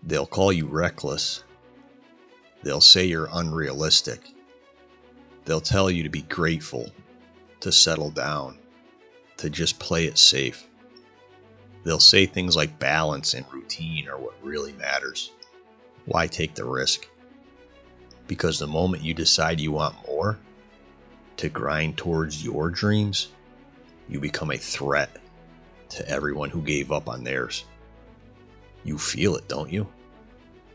They'll call you reckless. They'll say you're unrealistic. They'll tell you to be grateful, to settle down, to just play it safe. They'll say things like balance and routine are what really matters. Why take the risk? Because the moment you decide you want more, to grind towards your dreams, you become a threat to everyone who gave up on theirs. You feel it, don't you?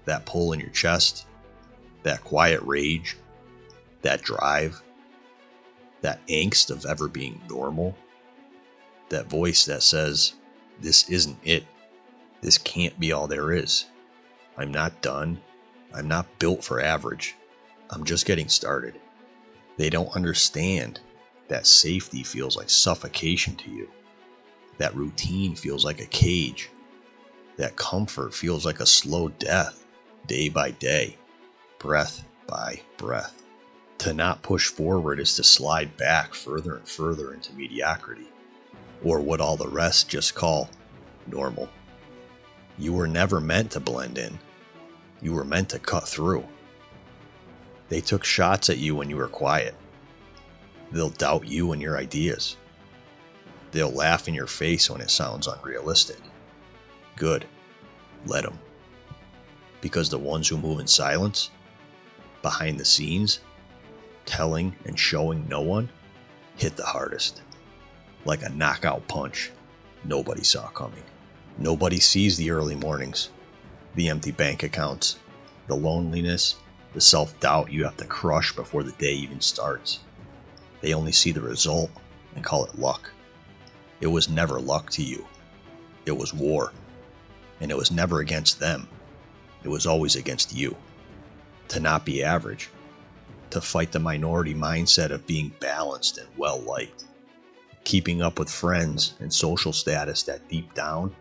That pull in your chest, that quiet rage, that drive, that angst of ever being normal, that voice that says, this isn't it. This can't be all there is. I'm not done. I'm not built for average. I'm just getting started. They don't understand that safety feels like suffocation to you. That routine feels like a cage. That comfort feels like a slow death, day by day, breath by breath. To not push forward is to slide back further and further into mediocrity, or what all the rest just call normal. You were never meant to blend in. You were meant to cut through. They took shots at you when you were quiet. They'll doubt you and your ideas. They'll laugh in your face when it sounds unrealistic. Good. Let them. Because the ones who move in silence, behind the scenes, telling and showing no one, hit the hardest. Like a knockout punch nobody saw coming. Nobody sees the early mornings, the empty bank accounts, the loneliness, the self-doubt you have to crush before the day even starts. They only see the result and call it luck. It was never luck to you. It was war. And it was never against them. It was always against you. To not be average. To fight the minority mindset of being balanced and well-liked. Keeping up with friends and social status that deep down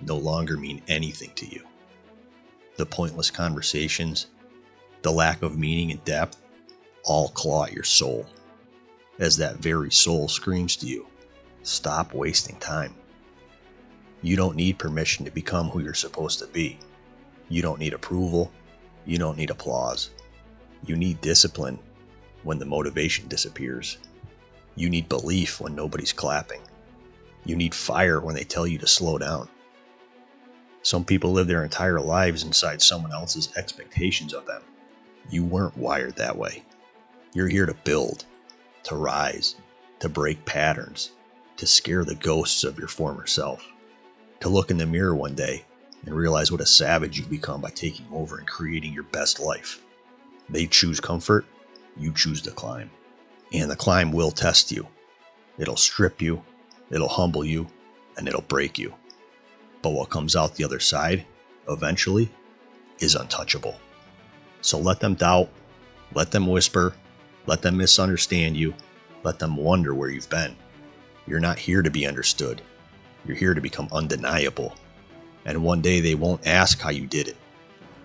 no longer mean anything to you. The pointless conversations, the lack of meaning and depth, all claw at your soul. As that very soul screams to you, stop wasting time. You don't need permission to become who you're supposed to be. You don't need approval. You don't need applause. You need discipline when the motivation disappears. You need belief when nobody's clapping. You need fire when they tell you to slow down. Some people live their entire lives inside someone else's expectations of them. You weren't wired that way. You're here to build, to rise, to break patterns, to scare the ghosts of your former self, to look in the mirror one day and realize what a savage you've become by taking over and creating your best life. They choose comfort, you choose the climb. And the climb will test you. It'll strip you, it'll humble you, and it'll break you. But what comes out the other side, eventually, is untouchable. So let them doubt, let them whisper, let them misunderstand you, let them wonder where you've been. You're not here to be understood. You're here to become undeniable. And one day they won't ask how you did it.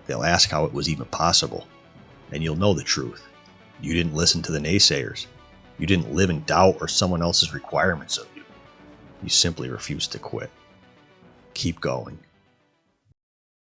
They'll ask how it was even possible. And you'll know the truth. You didn't listen to the naysayers. You didn't live in doubt or someone else's requirements of you. You simply refused to quit. Keep going.